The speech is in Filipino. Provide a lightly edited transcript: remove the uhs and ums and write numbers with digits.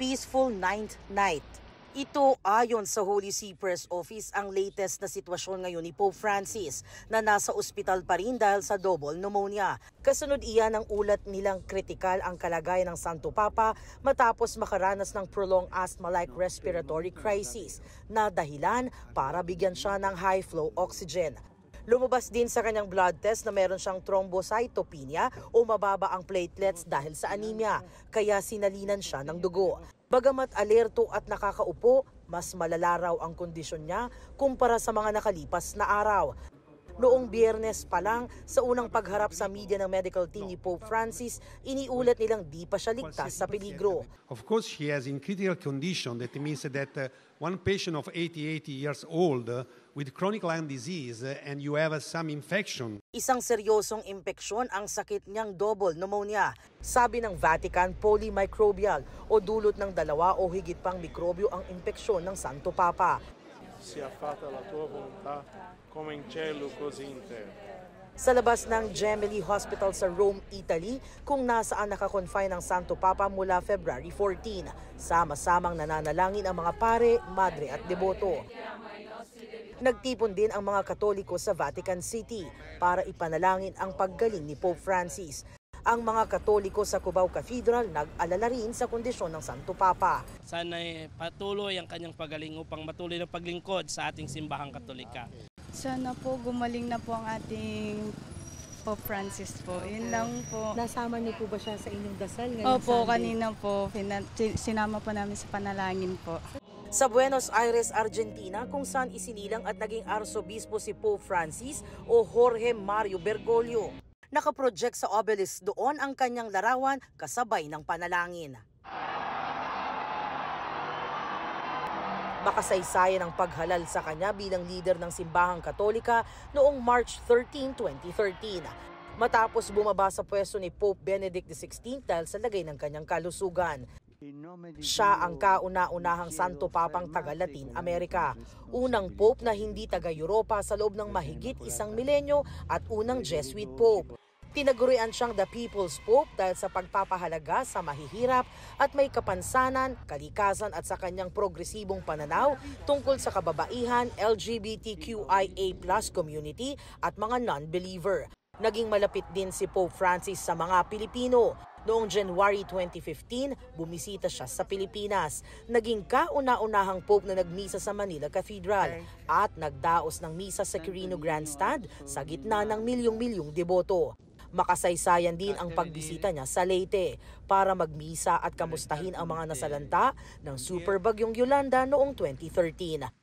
peaceful ninth night. Ito ayon sa Holy See Press Office ang latest na sitwasyon ngayon ni Pope Francis na nasa ospital pa rin dahil sa double pneumonia. Kasunod iyan ang ulat nilang kritikal ang kalagayan ng Santo Papa matapos makaranas ng prolonged asthma-like respiratory crisis na dahilan para bigyan siya ng high-flow oxygen. Lumabas din sa kanyang blood test na meron siyang thrombocytopenia o mababa ang platelets dahil sa anemia, kaya sinalinan siya ng dugo. Bagamat alerto at nakakaupo, mas malala raw ang kondisyon niya kumpara sa mga nakalipas na araw. Noong Biyernes pa lang, sa unang pagharap sa media ng medical team ni Pope Francis, iniulat nilang di pa siya ligtas sa peligro. Of course, he has in critical condition. That means that one patient of 80 years old with chronic lung disease and you have some infection. Isang seryosong impeksyon ang sakit niyang double pneumonia. Sabi ng Vatican, polymicrobial o dulot ng dalawa o higit pang mikrobyo ang impeksyon ng Santo Papa. Sia fatta la tua volontà, come in cielo così in terra. Sa labas ng Gemelli Hospital sa Rome, Italy, kung nasaan nakakonfine ang Santo Papa mula February 14. Sama-samang nananalangin ang mga pare, madre at deboto. Nagtipon din ang mga Katoliko sa Vatican City para ipanalangin ang paggaling ni Pope Francis. Ang mga Katoliko sa Cubao Cathedral nag-alala rin sa kondisyon ng Santo Papa. Sana'y patuloy ang kanyang pagaling upang matuloy na paglingkod sa ating simbahang Katolika. Sana po gumaling na po ang ating Pope Francis po. Yun lang po. Nasama niyo po ba siya sa inyong dasal ngayon? Opo, kanina po. Sinama po namin sa panalangin po. Sa Buenos Aires, Argentina, kung saan isinilang at naging arsobispo si Pope Francis o Jorge Mario Bergoglio. Nakaproject sa obelisk doon ang kanyang larawan kasabay ng panalangin. Makasaysayan ang paghalal sa kanya bilang leader ng simbahang Katolika noong March 13, 2013. Matapos bumaba sa pwesto ni Pope Benedict XVI dahil sa lagay ng kanyang kalusugan. Siya ang kauna-unahang Santo Papang taga-Latin America. Unang Pope na hindi taga-Europa sa loob ng mahigit isang milenyo at unang Jesuit Pope. Tinagurian siyang the People's Pope dahil sa pagpapahalaga sa mahihirap at may kapansanan, kalikasan at sa kanyang progresibong pananaw tungkol sa kababaihan, LGBTQIA+ community at mga non-believer. Naging malapit din si Pope Francis sa mga Pilipino. Noong January 2015, bumisita siya sa Pilipinas. Naging kauna-unahang Pope na nagmisa sa Manila Cathedral at nagdaos ng misa sa Quirino Grandstand sa gitna ng milyong-milyong deboto. Makasaysayan din ang pagbisita niya sa Leyte para magmisa at kamustahin ang mga nasalanta ng super bagyong Yolanda noong 2013.